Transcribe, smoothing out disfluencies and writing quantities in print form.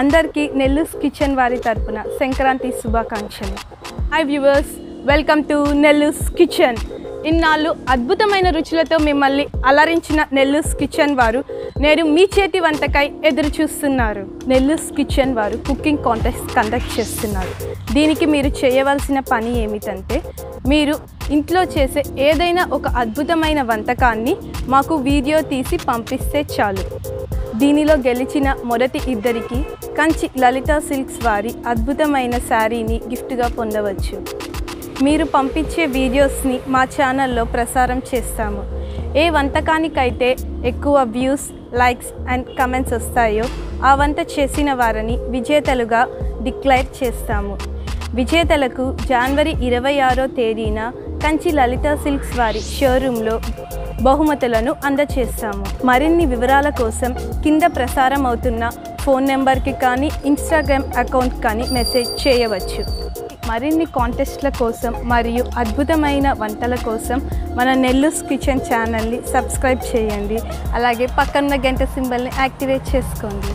అందరికీ నెల్లూస్ కిచెన్ వారి తరపున సంక్రాంతి శుభాకాంక్షలు. Hi viewers, welcome to Nellu's kitchen. ఇన్నాళ్ళు అద్భుతమైన రుచులతో మిమ్మల్ని అలరించిన నెల్లూస్ కిచెన్ వారు నేడు మీ చేతి వంటకై ఎదురు చూస్తున్నారు. నెల్లూస్ కిచెన్ వారు కుకింగ్ కాంటెస్ట్ కండక్ట్ చేస్తున్నారు. దీనికి మీరు చేయవలసిన పని ఏమిటంటే, మీరు ఇంట్లో చేసే ఏదైనా ఒక అద్భుతమైన వంటకాన్ని మాకు వీడియో తీసి పంపిస్తే చాలు. దీనిలో గెలిచిన మొదటి ఇద్దరికి కంచి లలితా సిల్క్స్ వారి అద్భుతమైన శారీని గిఫ్ట్గా పొందవచ్చు. మీరు పంపించే వీడియోస్ని మా ఛానల్లో ప్రసారం చేస్తాము. ఏ వంటకానికైతే ఎక్కువ వ్యూస్, లైక్స్ అండ్ కమెంట్స్ వస్తాయో ఆ వంట చేసిన వారిని విజేతలుగా డిక్లేర్ చేస్తాము. విజేతలకు జనవరి 26వ తేదీన కంచి లలితా సిల్క్స్ వారి షోరూంలో బహుమతులను అందజేస్తాము. మరిన్ని వివరాల కోసం కింద ప్రసారం అవుతున్న ఫోన్ నెంబర్కి కానీ ఇన్స్టాగ్రామ్ అకౌంట్ కానీ మెసేజ్ చేయవచ్చు. మరిన్ని కాంటెస్ట్ల కోసం మరియు అద్భుతమైన వంటల కోసం మన నెల్లూస్ కిచెన్ ఛానల్ని సబ్స్క్రైబ్ చేయండి. అలాగే పక్కన గంట సింబల్ని యాక్టివేట్ చేసుకోండి.